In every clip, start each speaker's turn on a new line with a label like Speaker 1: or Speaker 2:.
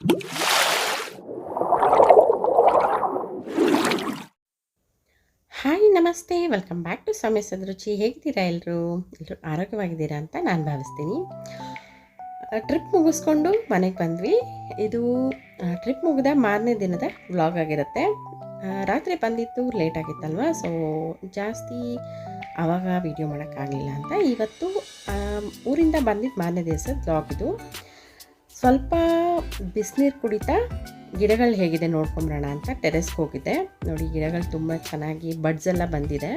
Speaker 1: Hi ನಮಸ್ತೆ welcome back to ಸಮಸ್ಯದ ರುಚಿ. ಹೇಗಿದ್ದೀರಾ ಎಲ್ಲರೂ ಆರೋಗ್ಯವಾಗಿದ್ದೀರಾ ಅಂತ ನಾನು ಭಾವಿಸ್ತೀನಿ. ಟ್ರಿಪ್ ಮುಗಿಸ್ಕೊಂಡು ಮನೆಗೆ ಬಂದ್ವಿ. ಇದು ಟ್ರಿಪ್ ಮುಗಿದ ಮಾರನೇ ದಿನದ ವ್ಲಾಗ್ ಆಗಿರುತ್ತೆ. ರಾತ್ರಿ ಬಂದಿತ್ತು ಲೇಟ್ ಆಗಿತ್ತಲ್ವ, ಸೊ ಜಾಸ್ತಿ ಆವಾಗ ವೀಡಿಯೋ ಮಾಡೋಕ್ಕಾಗಲಿಲ್ಲ ಅಂತ ಇವತ್ತು ಊರಿಂದ ಬಂದಿದ್ದು ಮಾರನೇ ದಿವಸದ ವ್ಲಾಗ್ ಇದು. ಸ್ವಲ್ಪ ಬಿಸಿನೀರು ಕುಡಿತಾ ಗಿಡಗಳು ಹೇಗಿದೆ ನೋಡ್ಕೊಂಬರೋಣ ಅಂತ ಟೆರೆಸ್ಗೆ ಹೋಗಿದ್ದೆ. ನೋಡಿ, ಗಿಡಗಳು ತುಂಬ ಚೆನ್ನಾಗಿ ಬಡ್ಸ್ ಎಲ್ಲ ಬಂದಿದೆ.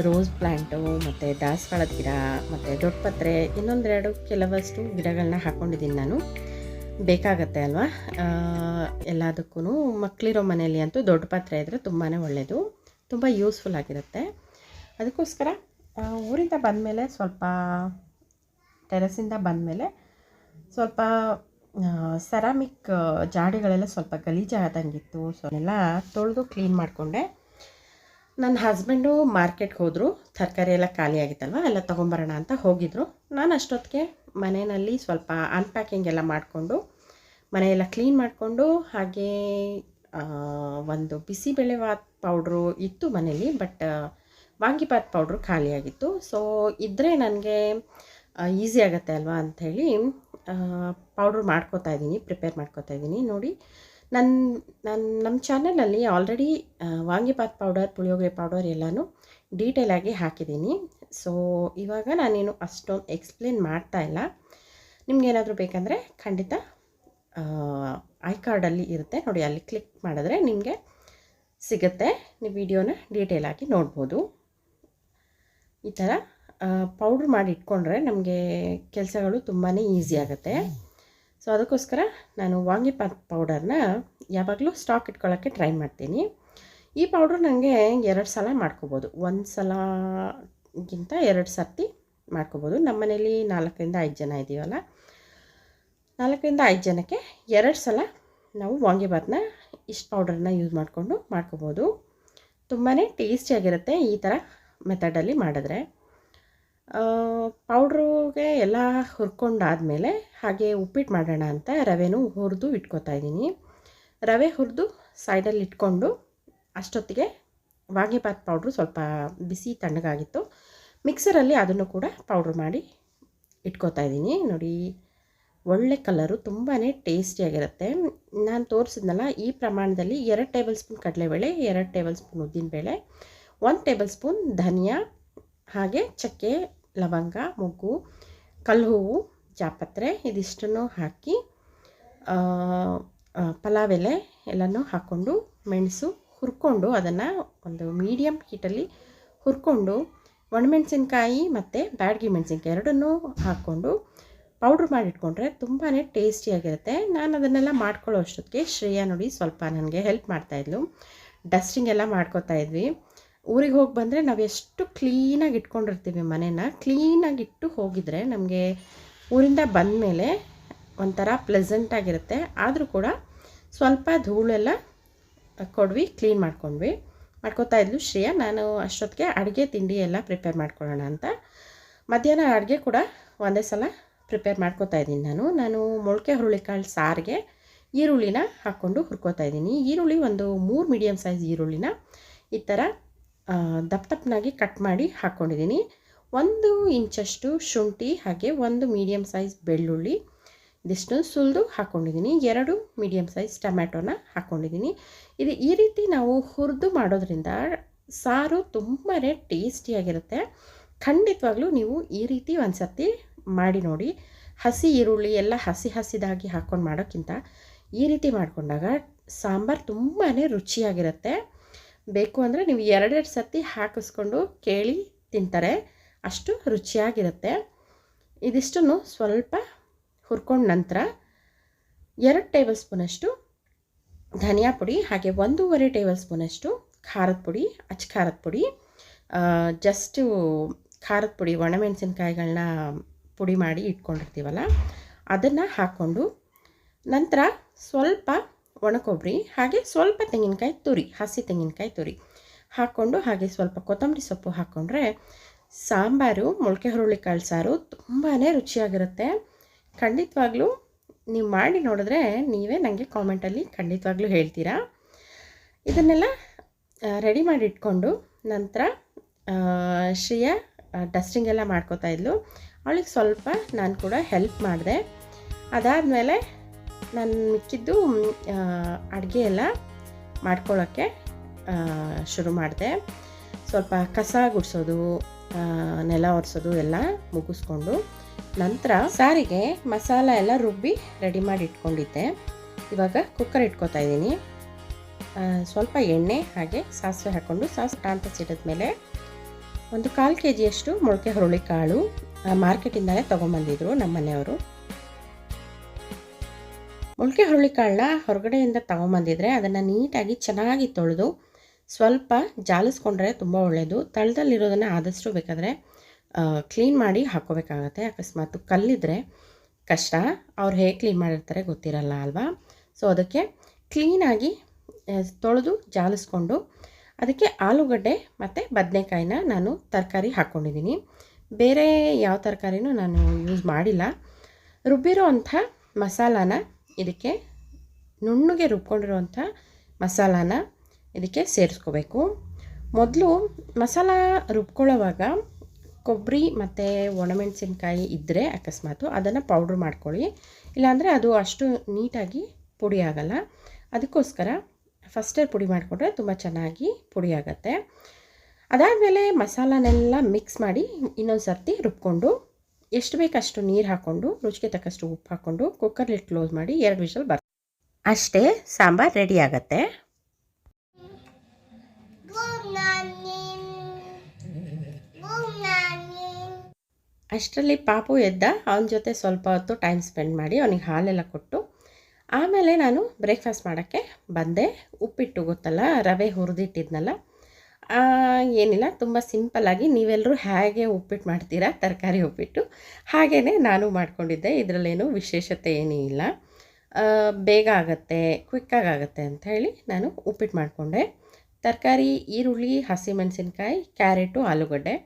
Speaker 1: ರೋಸ್ ಪ್ಲ್ಯಾಂಟು ಮತ್ತು ದಾಸವಾಳದ ಗಿಡ ಮತ್ತು ದೊಡ್ಡಪತ್ರೆ, ಇನ್ನೊಂದೆರಡು ಕೆಲವಷ್ಟು ಗಿಡಗಳನ್ನ ಹಾಕ್ಕೊಂಡಿದ್ದೀನಿ ನಾನು. ಬೇಕಾಗತ್ತೆ ಅಲ್ವಾ ಎಲ್ಲದಕ್ಕೂ. ಮಕ್ಕಳಿರೋ ಮನೆಯಲ್ಲಿ ಅಂತೂ ದೊಡ್ಡಪತ್ರೆ ಇದ್ದರೆ ತುಂಬಾ ಒಳ್ಳೆಯದು, ತುಂಬ ಯೂಸ್ಫುಲ್ ಆಗಿರುತ್ತೆ. ಅದಕ್ಕೋಸ್ಕರ ಊರಿಂದ ಬಂದಮೇಲೆ ಸ್ವಲ್ಪ ಟೆರೆಸಿಂದ ಬಂದಮೇಲೆ ಸ್ವಲ್ಪ ಸೆರಾಮಿಕ್ ಜಾಡಿಗಳೆಲ್ಲ ಸ್ವಲ್ಪ ಗಲೀಜಾದಂಗಿತ್ತು. ಸೊ ಅದನ್ನೆಲ್ಲ ತೊಳೆದು ಕ್ಲೀನ್ ಮಾಡಿಕೊಂಡೆ. ನನ್ನ ಹಸ್ಬೆಂಡು ಮಾರ್ಕೆಟ್ಗೆ ಹೋದರು, ತರಕಾರಿ ಎಲ್ಲ ಖಾಲಿ ಆಗಿತ್ತಲ್ವ, ಎಲ್ಲ ತೊಗೊಂಬರೋಣ ಅಂತ ಹೋಗಿದ್ರು. ನಾನು ಅಷ್ಟೊತ್ತಿಗೆ ಮನೆಯಲ್ಲಿ ಸ್ವಲ್ಪ ಅನ್ಪ್ಯಾಕಿಂಗ್ ಎಲ್ಲ ಮಾಡಿಕೊಂಡು ಮನೆಯೆಲ್ಲ ಕ್ಲೀನ್ ಮಾಡಿಕೊಂಡು, ಹಾಗೇ ಒಂದು ಬಿಸಿಬೇಳೆಭಾತ್ ಪೌಡ್ರು ಇತ್ತು ಮನೇಲಿ, ಬಟ್ ವಾಂಗಿಭಾತ್ ಪೌಡ್ರು ಖಾಲಿಯಾಗಿತ್ತು. ಸೊ ಇದ್ದರೆ ನನಗೆ ಈಸಿ ಆಗುತ್ತೆ ಅಲ್ವಾ ಅಂಥೇಳಿ ಪೌಡ್ರ್ ಪ್ರಿಪೇರ್ ಮಾಡ್ಕೋತಾ ಇದ್ದೀನಿ. ನೋಡಿ, ನಮ್ಮ ಚಾನಲಲ್ಲಿ already vangibath powder, puliyogare powder ಎಲ್ಲನೂ ಡೀಟೇಲಾಗಿ ಹಾಕಿದ್ದೀನಿ. ಸೊ ಇವಾಗ ನಾನೇನು ಅಷ್ಟೊಂದು ಎಕ್ಸ್ಪ್ಲೇನ್ ಮಾಡ್ತಾ ಇಲ್ಲ. ನಿಮಗೇನಾದರೂ ಬೇಕಂದರೆ ಖಂಡಿತ ಐ ಕಾರ್ಡಲ್ಲಿ ಇರುತ್ತೆ ನೋಡಿ, ಅಲ್ಲಿ ಕ್ಲಿಕ್ ಮಾಡಿದ್ರೆ ನಿಮಗೆ ಸಿಗುತ್ತೆ. ನೀವು ವಿಡಿಯೋನ ಡೀಟೇಲಾಗಿ ನೋಡ್ಬೋದು. ಈ ಥರ ಪೌಡ್ರ್ ಮಾಡಿ ಇಟ್ಕೊಂಡ್ರೆ ನಮಗೆ ಕೆಲಸಗಳು ತುಂಬಾ ಈಸಿ ಆಗುತ್ತೆ. ಸೊ ಅದಕ್ಕೋಸ್ಕರ ನಾನು ವಾಂಗಿಭಾತ್ ಪೌಡರ್ನ ಯಾವಾಗಲೂ ಸ್ಟಾಕ್ ಇಟ್ಕೊಳ್ಳೋಕ್ಕೆ ಟ್ರೈ ಮಾಡ್ತೀನಿ. ಈ ಪೌಡ್ರ್ ನನಗೆ 2 ಸಲ ಮಾಡ್ಕೋಬೋದು, 1 ಸಲಗಿಂತ 2 ಸರ್ತಿ ಮಾಡ್ಕೋಬೋದು. ನಮ್ಮ ಮನೇಲಿ 4ರಿಂದ 5 ಜನ ಇದ್ದೀವಲ್ಲ, 4ರಿಂದ 5 ಜನಕ್ಕೆ 2 ಸಲ ನಾವು ವಾಂಗಿಭಾತ್ನ ಇಷ್ಟು ಪೌಡರ್ನ ಯೂಸ್ ಮಾಡಿಕೊಂಡು ಮಾಡ್ಕೋಬೋದು. ತುಂಬಾ ಟೇಸ್ಟಿಯಾಗಿರುತ್ತೆ ಈ ಥರ ಮೆಥಡಲ್ಲಿ ಮಾಡಿದ್ರೆ. ಪೌಡ್ರಿಗೆ ಎಲ್ಲ ಹುರ್ಕೊಂಡಾದಮೇಲೆ ಹಾಗೆ ಉಪ್ಪಿಟ್ಟು ಮಾಡೋಣ ಅಂತ ರವೆನೂ ಹುರಿದು ಇಟ್ಕೋತಾ ಇದ್ದೀನಿ. ರವೆ ಹುರಿದು ಸೈಡಲ್ಲಿ ಇಟ್ಕೊಂಡು ಅಷ್ಟೊತ್ತಿಗೆ ವಾಂಗಿಭಾತ್ ಪೌಡ್ರು ಸ್ವಲ್ಪ ಬಿಸಿ ತಣ್ಣಗಾಗಿತ್ತು. ಮಿಕ್ಸರಲ್ಲಿ ಅದನ್ನು ಕೂಡ ಪೌಡ್ರ್ ಮಾಡಿ ಇಟ್ಕೋತಾ ಇದ್ದೀನಿ. ನೋಡಿ, ಒಳ್ಳೆ ಕಲರು, ತುಂಬಾ ಟೇಸ್ಟಿಯಾಗಿರುತ್ತೆ. ನಾನು ತೋರಿಸಿದ್ನಲ್ಲ ಈ ಪ್ರಮಾಣದಲ್ಲಿ 2 ಟೇಬಲ್ ಸ್ಪೂನ್ ಕಡಲೆಬೇಳೆ, 2 ಟೇಬಲ್ ಸ್ಪೂನ್ ಉದ್ದಿನಬೇಳೆ, 1 ಟೇಬಲ್ ಸ್ಪೂನ್ ಧನಿಯಾ, ಹಾಗೆ ಚಕ್ಕೆ, ಲವಂಗ, ಮೊಗ್ಗು, ಕಲ್ಹೂವು, ಜಾಪತ್ರೆ ಇದಿಷ್ಟನ್ನು ಹಾಕಿ, ಪಲಾವ್ ಎಲೆ ಎಲ್ಲನೂ ಹಾಕ್ಕೊಂಡು, ಮೆಣಸು ಹುರ್ಕೊಂಡು ಅದನ್ನು ಒಂದು ಮೀಡಿಯಮ್ ಹೀಟಲ್ಲಿ ಹುರ್ಕೊಂಡು, ಒಣಮೆಣಸಿನ್ಕಾಯಿ ಮತ್ತು ಬ್ಯಾಡಗಿ ಮೆಣಸಿನ್ಕಾಯಿ ಎರಡನ್ನೂ ಹಾಕ್ಕೊಂಡು ಪೌಡ್ರ್ ಮಾಡಿಟ್ಕೊಂಡ್ರೆ ತುಂಬಾ ಟೇಸ್ಟಿಯಾಗಿರುತ್ತೆ. ನಾನು ಅದನ್ನೆಲ್ಲ ಮಾಡ್ಕೊಳ್ಳೋ ಅಷ್ಟೊತ್ತಿಗೆ ಶ್ರೇಯಾ ನೋಡಿ ಸ್ವಲ್ಪ ನನಗೆ ಹೆಲ್ಪ್ ಮಾಡ್ತಾಯಿದ್ಲು. ಡಸ್ಟಿಂಗ್ ಎಲ್ಲ ಮಾಡ್ಕೋತಾ ಇದ್ವಿ. ಊರಿಗೆ ಹೋಗಿ ಬಂದರೆ ನಾವು ಎಷ್ಟು ಕ್ಲೀನಾಗಿ ಇಟ್ಕೊಂಡಿರ್ತೀವಿ, ಮನೇನ ಕ್ಲೀನಾಗಿಟ್ಟು ಹೋಗಿದರೆ ನಮಗೆ ಊರಿಂದ ಬಂದಮೇಲೆ ಒಂಥರ ಪ್ಲೆಸೆಂಟಾಗಿರುತ್ತೆ. ಆದರೂ ಕೂಡ ಸ್ವಲ್ಪ ಧೂಳೆಲ್ಲ ಕ್ಲೀನ್ ಮಾಡ್ಕೋತಾ ಇದ್ಲು ಶ್ರೇಯಾ. ನಾನು ಅಷ್ಟೊತ್ತಿಗೆ ಅಡುಗೆ ತಿಂಡಿ ಎಲ್ಲ ಪ್ರಿಪೇರ್ ಮಾಡ್ಕೊಳ್ಳೋಣ ಅಂತ ಮಧ್ಯಾಹ್ನ ಅಡುಗೆ ಕೂಡ ಒಂದೇ ಸಲ ಪ್ರಿಪೇರ್ ಮಾಡ್ಕೋತಾ ಇದ್ದೀನಿ. ನಾನು ಮೊಳಕೆ ಹುರುಳಿಕಾಳು ಸಾರಿಗೆ ಈರುಳ್ಳಿನ ಹಾಕ್ಕೊಂಡು ಹುರ್ಕೋತಾ ಇದ್ದೀನಿ. ಈರುಳ್ಳಿ ಒಂದು 3 ಮೀಡಿಯಮ್ ಸೈಜ್ ಈರುಳ್ಳಿನ ಈ ಥರ ದಪ್ಪನಾಗಿ ಕಟ್ ಮಾಡಿ ಹಾಕ್ಕೊಂಡಿದ್ದೀನಿ. 1 ಇಂಚಷ್ಟು ಶುಂಠಿ, ಹಾಗೆ 1 ಮೀಡಿಯಮ್ ಸೈಜ್ ಬೆಳ್ಳುಳ್ಳಿ ಇದಿಷ್ಟು ಸುಲಿದು ಹಾಕ್ಕೊಂಡಿದ್ದೀನಿ. 2 ಮೀಡಿಯಮ್ ಸೈಜ್ ಟೊಮ್ಯಾಟೊನ ಹಾಕ್ಕೊಂಡಿದ್ದೀನಿ. ಇದು ಈ ರೀತಿ ನಾವು ಹುರಿದು ಮಾಡೋದ್ರಿಂದ ಸಾರು ತುಂಬಾ ಟೇಸ್ಟಿಯಾಗಿರುತ್ತೆ. ಖಂಡಿತವಾಗ್ಲೂ ನೀವು ಈ ರೀತಿ ಒಂದು ಸರ್ತಿ ಮಾಡಿ ನೋಡಿ. ಹಸಿ ಈರುಳ್ಳಿ ಎಲ್ಲ ಹಸಿದಾಗಿ ಹಾಕ್ಕೊಂಡು ಮಾಡೋಕ್ಕಿಂತ ಈ ರೀತಿ ಮಾಡಿಕೊಂಡಾಗ ಸಾಂಬಾರು ತುಂಬಾ ರುಚಿಯಾಗಿರುತ್ತೆ. ಬೇಕು ಅಂದರೆ ನೀವು 2 ಸರ್ತಿ ಹಾಕಿಸ್ಕೊಂಡು ಕೇಳಿ ತಿಂತಾರೆ, ಅಷ್ಟು ರುಚಿಯಾಗಿರುತ್ತೆ. ಇದಿಷ್ಟನ್ನು ಸ್ವಲ್ಪ ಹುರ್ಕೊಂಡ ನಂತರ 2 ಟೇಬಲ್ ಸ್ಪೂನಷ್ಟು ಧನಿಯಾ ಪುಡಿ, ಹಾಗೆ 1.5 ಟೇಬಲ್ ಸ್ಪೂನಷ್ಟು ಖಾರದ ಪುಡಿ, ಅಚ್ಚ ಖಾರದ ಪುಡಿ, ಜಸ್ಟು ಖಾರದ ಪುಡಿ, ಒಣಮೆಣಸಿನ್ಕಾಯಿಗಳನ್ನ ಪುಡಿ ಮಾಡಿ ಇಟ್ಕೊಂಡಿರ್ತೀವಲ್ಲ ಅದನ್ನು ಹಾಕ್ಕೊಂಡು, ನಂತರ ಸ್ವಲ್ಪ ಒಣಕೊಬ್ಬರಿ, ಹಾಗೆ ಸ್ವಲ್ಪ ತೆಂಗಿನಕಾಯಿ ತುರಿ, ಹಸಿ ತೆಂಗಿನಕಾಯಿ ತುರಿ ಹಾಕ್ಕೊಂಡು, ಹಾಗೆ ಸ್ವಲ್ಪ ಕೊತ್ತಂಬರಿ ಸೊಪ್ಪು ಹಾಕ್ಕೊಂಡ್ರೆ ಸಾಂಬಾರು, ಮೊಳಕೆ ಹುರುಳಿಕಾಳು ಸಾರು ತುಂಬಾ ರುಚಿಯಾಗಿರುತ್ತೆ. ಖಂಡಿತವಾಗ್ಲೂ ನೀವು ಮಾಡಿ ನೋಡಿದ್ರೆ ನೀವೇ ನನಗೆ ಕಾಮೆಂಟಲ್ಲಿ ಖಂಡಿತವಾಗ್ಲೂ ಹೇಳ್ತೀರಾ. ಇದನ್ನೆಲ್ಲ ರೆಡಿ ಮಾಡಿ ಇಟ್ಕೊಂಡು ನಂತರ ಶ್ರೇಯಾ ಡಸ್ಟಿಂಗ್ ಎಲ್ಲ ಮಾಡ್ಕೋತಾ ಇದ್ಲು. ಅವಳಿಗೆ ಸ್ವಲ್ಪ ನಾನು ಕೂಡ ಹೆಲ್ಪ್ ಮಾಡಿದೆ. ಅದಾದಮೇಲೆ ನಾನು ಮಿಕ್ಕಿದ್ದು ಅಡುಗೆ ಎಲ್ಲ ಮಾಡ್ಕೊಳ್ಳೋಕ್ಕೆ ಶುರು ಮಾಡಿದೆ. ಸ್ವಲ್ಪ ಕಸ ಗುಡಿಸೋದು, ನೆಲ ಒರೆಸೋದು ಎಲ್ಲ ಮುಗಿಸ್ಕೊಂಡು ನಂತರ ಸಾರಿಗೆ ಮಸಾಲ ಎಲ್ಲ ರುಬ್ಬಿ ರೆಡಿ ಮಾಡಿ ಇಟ್ಕೊಂಡಿದ್ದೆ. ಇವಾಗ ಕುಕ್ಕರ್ ಇಟ್ಕೋತಾ ಇದ್ದೀನಿ. ಸ್ವಲ್ಪ ಎಣ್ಣೆ ಹಾಗೆ ಸಾಸಿವೆ ಹಾಕ್ಕೊಂಡು ಸಾಸಿವೆ ಅಂತ ಸಿಡಿದ್ಮೇಲೆ ಒಂದು 1/4 kg ಮೊಳಕೆ ಹುರುಳಿಕಾಳು ಮಾರ್ಕೆಟಿಂದಲೇ ತೊಗೊಂಬಂದಿದ್ರು ನಮ್ಮ ಮನೆಯವರು. ಮೊಳಕೆ ಹುರುಳಿಕಾಳನ್ನ ಹೊರಗಡೆಯಿಂದ ತೊಗೊಂಬಂದಿದ್ರೆ ಅದನ್ನು ನೀಟಾಗಿ ಚೆನ್ನಾಗಿ ತೊಳೆದು ಸ್ವಲ್ಪ ಜಾಲಿಸ್ಕೊಂಡ್ರೆ ತುಂಬ ಒಳ್ಳೆಯದು. ತಳದಲ್ಲಿರೋದನ್ನು ಆದಷ್ಟು ಬೇಕಾದರೆ ಕ್ಲೀನ್ ಮಾಡಿ ಹಾಕ್ಕೋಬೇಕಾಗತ್ತೆ. ಅಕಸ್ಮಾತ್ ಕಲ್ಲಿದ್ದರೆ ಕಷ್ಟ, ಅವ್ರು ಹೇಗೆ ಕ್ಲೀನ್ ಮಾಡಿರ್ತಾರೆ ಗೊತ್ತಿರಲ್ಲ ಅಲ್ವಾ. ಸೊ ಅದಕ್ಕೆ ಕ್ಲೀನಾಗಿ ತೊಳೆದು ಜಾಲಿಸ್ಕೊಂಡು ಅದಕ್ಕೆ ಆಲೂಗಡ್ಡೆ ಮತ್ತು ಬದನೆಕಾಯಿನ ನಾನು ತರಕಾರಿ ಹಾಕ್ಕೊಂಡಿದ್ದೀನಿ. ಬೇರೆ ಯಾವ ತರಕಾರಿನೂ ನಾನು ಯೂಸ್ ಮಾಡಿಲ್ಲ. ರುಬ್ಬಿರೋ ಅಂಥ ಮಸಾಲಾನ ಇದಕ್ಕೆ ನುಣ್ಣಗೆ ರುಬ್ಕೊಂಡಿರೋವಂಥ ಮಸಾಲಾನ ಇದಕ್ಕೆ ಸೇರಿಸ್ಕೋಬೇಕು. ಮೊದಲು ಮಸಾಲ ರುಬ್ಕೊಳ್ಳೋವಾಗ ಕೊಬ್ಬರಿ ಮತ್ತು ಒಣಮೆಣಸಿನ್ಕಾಯಿ ಇದ್ದರೆ ಅಕಸ್ಮಾತು ಅದನ್ನು ಪೌಡ್ರ್ ಮಾಡ್ಕೊಳ್ಳಿ. ಇಲ್ಲಾಂದರೆ ಅದು ಅಷ್ಟು ನೀಟಾಗಿ ಪುಡಿ ಆಗಲ್ಲ. ಅದಕ್ಕೋಸ್ಕರ ಫಸ್ಟೇ ಪುಡಿ ಮಾಡಿಕೊಂಡ್ರೆ ತುಂಬ ಚೆನ್ನಾಗಿ ಪುಡಿ ಆಗುತ್ತೆ. ಅದಾದಮೇಲೆ ಮಸಾಲನೆಲ್ಲ ಮಿಕ್ಸ್ ಮಾಡಿ ಇನ್ನೊಂದು ಸರ್ತಿ ರುಬ್ಕೊಂಡು ಎಷ್ಟು ಬೇಕಷ್ಟು ನೀರು ಹಾಕ್ಕೊಂಡು ರುಚಿಗೆ ತಕ್ಕಷ್ಟು ಉಪ್ಪು ಹಾಕ್ಕೊಂಡು ಕುಕ್ಕರ್ ಲಿಡ್ ಕ್ಲೋಸ್ ಮಾಡಿ 2 ವಿಷಲ್ ಅಷ್ಟೇ ಸಾಂಬಾರು ರೆಡಿ ಆಗುತ್ತೆ. ಅಷ್ಟರಲ್ಲಿ ಪಾಪು ಎದ್ದ. ಅವನ ಜೊತೆ ಸ್ವಲ್ಪ ಹೊತ್ತು ಟೈಮ್ ಸ್ಪೆಂಡ್ ಮಾಡಿ ಅವನಿಗೆ ಹಾಲೆಲ್ಲ ಕೊಟ್ಟು ಆಮೇಲೆ ನಾನು ಬ್ರೇಕ್ಫಾಸ್ಟ್ ಮಾಡೋಕ್ಕೆ ಬಂದೆ. ಉಪ್ಪಿಟ್ಟು ಗೊತ್ತಲ್ಲ, ರವೆ ಹುರಿದಿಟ್ಟಿದ್ನಲ್ಲ, ಏನಿಲ್ಲ, ತುಂಬ ಸಿಂಪಲ್ಲಾಗಿ ನೀವೆಲ್ಲರೂ ಹೇಗೆ ಉಪ್ಪಿಟ್ಟು ಮಾಡ್ತೀರಾ ತರಕಾರಿ ಉಪ್ಪಿಟ್ಟು ಹಾಗೆಯೇ ನಾನು ಮಾಡ್ಕೊಂಡಿದ್ದೆ. ಇದರಲ್ಲೇನು ವಿಶೇಷತೆ ಏನೂ ಇಲ್ಲ, ಬೇಗ ಆಗುತ್ತೆ, ಕ್ವಿಕ್ಕಾಗುತ್ತೆ ಅಂತ ಹೇಳಿ ನಾನು ಉಪ್ಪಿಟ್ಟು ಮಾಡಿಕೊಂಡೆ. ತರಕಾರಿ ಈರುಳ್ಳಿ, ಹಸಿಮೆಣಸಿನ್ಕಾಯಿ, ಕ್ಯಾರೆಟು, ಆಲೂಗಡ್ಡೆ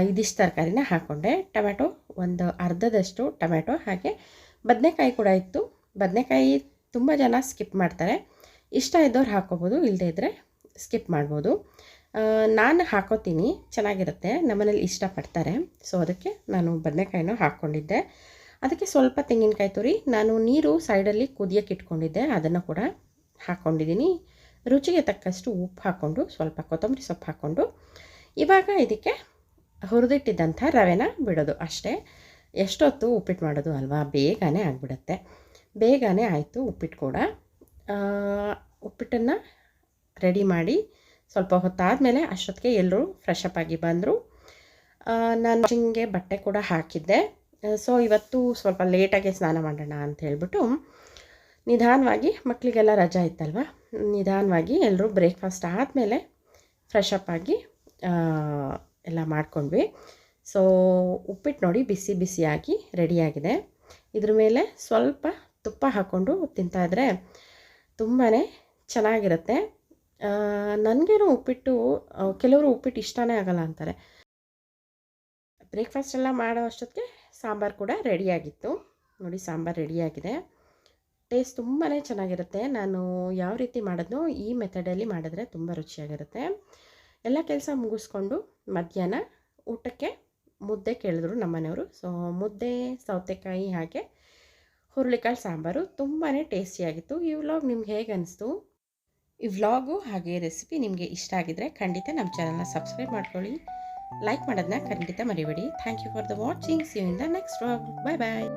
Speaker 1: ಇದಿಷ್ಟು ತರಕಾರಿನ ಹಾಕ್ಕೊಂಡೆ. ಟೊಮೆಟೊ ಒಂದು ಅರ್ಧದಷ್ಟು ಟೊಮೆಟೊ, ಹಾಗೆ ಬದನೆಕಾಯಿ ಕೂಡ ಇತ್ತು. ಬದನೆಕಾಯಿ ತುಂಬ ಜನ ಸ್ಕಿಪ್ ಮಾಡ್ತಾರೆ. ಇಷ್ಟ ಇದ್ದವ್ರು ಹಾಕ್ಕೋಬೋದು, ಇಲ್ಲದೇ ಇದ್ದರೆ ಸ್ಕಿಪ್ ಮಾಡ್ಬೋದು. ನಾನು ಹಾಕೋತೀನಿ, ಚೆನ್ನಾಗಿರುತ್ತೆ, ನಮ್ಮನೇಲಿ ಇಷ್ಟಪಡ್ತಾರೆ. ಸೊ ಅದಕ್ಕೆ ನಾನು ಬದನೆಕಾಯಿನೂ ಹಾಕ್ಕೊಂಡಿದ್ದೆ. ಅದಕ್ಕೆ ಸ್ವಲ್ಪ ತೆಂಗಿನಕಾಯಿ ತುರಿ, ನಾನು ನೀರು ಸೈಡಲ್ಲಿ ಕುದಿಯೋಕ್ಕೆ ಇಟ್ಕೊಂಡಿದ್ದೆ, ಅದನ್ನು ಕೂಡ ಹಾಕ್ಕೊಂಡಿದ್ದೀನಿ. ರುಚಿಗೆ ತಕ್ಕಷ್ಟು ಉಪ್ಪು ಹಾಕ್ಕೊಂಡು ಸ್ವಲ್ಪ ಕೊತ್ತಂಬರಿ ಸೊಪ್ಪು ಹಾಕ್ಕೊಂಡು ಇವಾಗ ಇದಕ್ಕೆ ಹುರಿದಿಟ್ಟಿದ್ದಂಥ ರವೆನ ಬಿಡೋದು ಅಷ್ಟೇ. ಎಷ್ಟೊತ್ತು ಉಪ್ಪಿಟ್ಟು ಮಾಡೋದು ಅಲ್ವಾ, ಬೇಗನೆ ಆಗಿಬಿಡುತ್ತೆ. ಬೇಗನೆ ಆಯಿತು ಉಪ್ಪಿಟ್ಟು ಕೂಡ. ಉಪ್ಪಿಟ್ಟನ್ನು ರೆಡಿ ಮಾಡಿ ಸ್ವಲ್ಪ ಹೊತ್ತಾದಮೇಲೆ ಅಷ್ಟೊತ್ತಿಗೆ ಎಲ್ಲರೂ ಫ್ರೆಶ್ ಅಪ್ ಆಗಿ ಬಂದರು. ನಾನು ವಾಷಿಂಗ್ಗೆ ಬಟ್ಟೆ ಕೂಡ ಹಾಕಿದ್ದೆ. ಸೊ ಇವತ್ತು ಸ್ವಲ್ಪ ಲೇಟಾಗಿ ಸ್ನಾನ ಮಾಡೋಣ ಅಂತ ಹೇಳ್ಬಿಟ್ಟು ನಿಧಾನವಾಗಿ, ಮಕ್ಕಳಿಗೆಲ್ಲ ರಜಾ ಇತ್ತಲ್ವ, ನಿಧಾನವಾಗಿ ಎಲ್ಲರೂ ಬ್ರೇಕ್ಫಾಸ್ಟ್ ಆದಮೇಲೆ ಫ್ರೆಶ್ ಅಪ್ ಆಗಿ ಎಲ್ಲ ಮಾಡ್ಕೊಂಡ್ವಿ. ಸೊ ಉಪ್ಪಿಟ್ಟು ನೋಡಿ ಬಿಸಿ ಬಿಸಿಯಾಗಿ ರೆಡಿಯಾಗಿದೆ. ಇದ್ರ ಮೇಲೆ ಸ್ವಲ್ಪ ತುಪ್ಪ ಹಾಕ್ಕೊಂಡು ತಿಂತಾಯಿದ್ರೆ ತುಂಬಾ ಚೆನ್ನಾಗಿರುತ್ತೆ. ನನಗೇನು ಉಪ್ಪಿಟ್ಟು, ಕೆಲವರು ಉಪ್ಪಿಟ್ಟು ಇಷ್ಟನೇ ಆಗಲ್ಲ ಅಂತಾರೆ. ಬ್ರೇಕ್ಫಾಸ್ಟ್ ಎಲ್ಲ ಮಾಡೋ ಅಷ್ಟೊತ್ತಿಗೆ ಸಾಂಬಾರು ಕೂಡ ರೆಡಿಯಾಗಿತ್ತು. ನೋಡಿ ಸಾಂಬಾರು ರೆಡಿಯಾಗಿದೆ. ಟೇಸ್ಟ್ ತುಂಬಾ ಚೆನ್ನಾಗಿರುತ್ತೆ. ನಾನು ಯಾವ ರೀತಿ ಮಾಡೋದು, ಈ ಮೆಥಡಲ್ಲಿ ಮಾಡಿದ್ರೆ ತುಂಬ ರುಚಿಯಾಗಿರುತ್ತೆ. ಎಲ್ಲ ಕೆಲಸ ಮುಗಿಸ್ಕೊಂಡು ಮಧ್ಯಾಹ್ನ ಊಟಕ್ಕೆ ಮುದ್ದೆ ಕೇಳಿದ್ರು ನಮ್ಮನೆಯವರು. ಸೊ ಮುದ್ದೆ, ಸೌತೆಕಾಯಿ ಹಾಗೆ ಹುರುಳಿಕಾಳು ಸಾಂಬಾರು ತುಂಬಾ ಟೇಸ್ಟಿಯಾಗಿತ್ತು. ಈ ವ್ಲಾಗ್ ನಿಮ್ಗೆ ಹೇಗೆ ಅನಿಸ್ತು? ಈ ವ್ಲಾಗು ಹಾಗೆ ರೆಸಿಪಿ ನಿಮಗೆ ಇಷ್ಟ ಆಗಿದ್ದರೆ ಖಂಡಿತ ನಮ್ಮ ಚಾನಲ್ನ ಸಬ್ಸ್ಕ್ರೈಬ್ ಮಾಡ್ಕೊಳ್ಳಿ, ಲೈಕ್ ಮಾಡೋದನ್ನ ಖಂಡಿತ ಮರಿಬೇಡಿ. Thank you for the watching. See you in the next vlog. Bye bye.